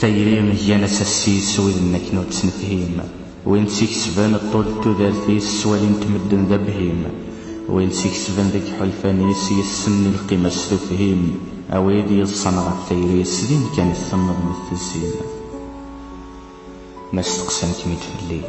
ثيري مجانا السيس وإذنك نوت سنفهيم وين سيكسبان الطول تودارتي السوالين تمدن ذا بهيم وين سيكسبان ذاك حلفانيس يسن القيمة سلفهيم أويدي الصنغة ثيري السدين كان الثمر مثل ما استقسمت ميت فلي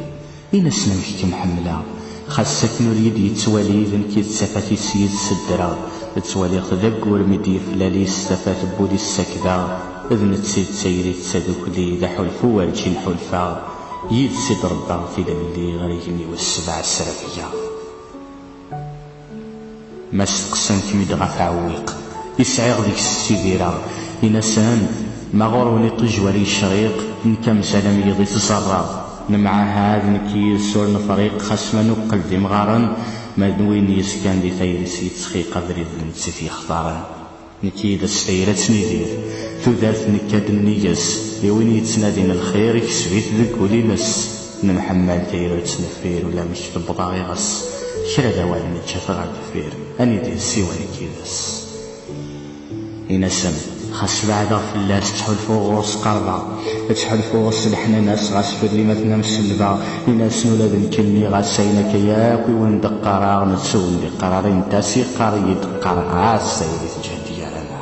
إنا سنمشك محملة خاصك نريد يتوالي ذن كي تسافات السيد سدرا تتوالي خذاك ورمدي فلالي استفات بودي السكذا إذن تسيد سيري تسادوك لي ذا حلفو وارجين حلفا يد سيد ربا في اللي غريمي والسبع السرفية ما استقسمت ميد غاف عويق يسعيغ ديك السيديرا إنسان ما غروني طجوالي شريق نكم سلام يضي تزرع نمع هذا نكيل سور نفريق خصما نقل دي مغارن ما دوين يسكن دي ثيرس يتسخي قدري ذنسي في خطارن نكيد السفيرة ندير ثودارت نكاد النيجس يوين يتسنادين الخير يكسبيت ذك ولينس نمحمل ثيرة تنفير ولا مش في البطاغي غس شرا دوال نتشاف غير دفير أني دي السيوة نكيدس إنسان خاص بعدا فلاس تحلفو غوص قرضا تحلفو غوص الحنا ناس غاس فري مثنا مسلبا إناس نولاد نكلني غاس سينا كياك وين دقارا نتسون دي قرارين تاسي قاري دقار غاس سيدي تجهدي لنا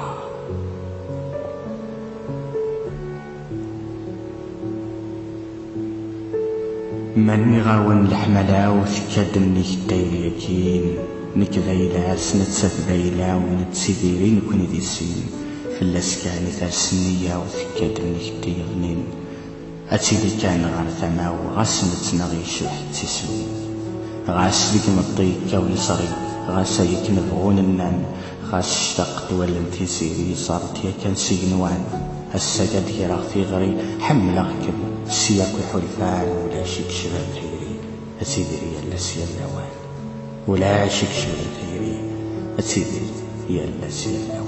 مني غاون الحملا وثكاد منيك الدايليكين نكذايلاس نتسف بايلا ونتسيديري نكوني دي السين فلاس كاني ثار سنية وثكاد منيك الديغنين أتيدي كان غار ثماو غاس نتنغي شوح تسوين غاس ديك مطيكا ويصري غاس هيك نبغون النان غاس اشتاق دوال انتيسيري صارت هي كان سيجنوان هسا قد يراغ في غري حمل كم السياق وحلفان ولا شيك شباب خيري أتيدي يلا سيال نوان ولا شك شغل خيري أتيدي يلا سيال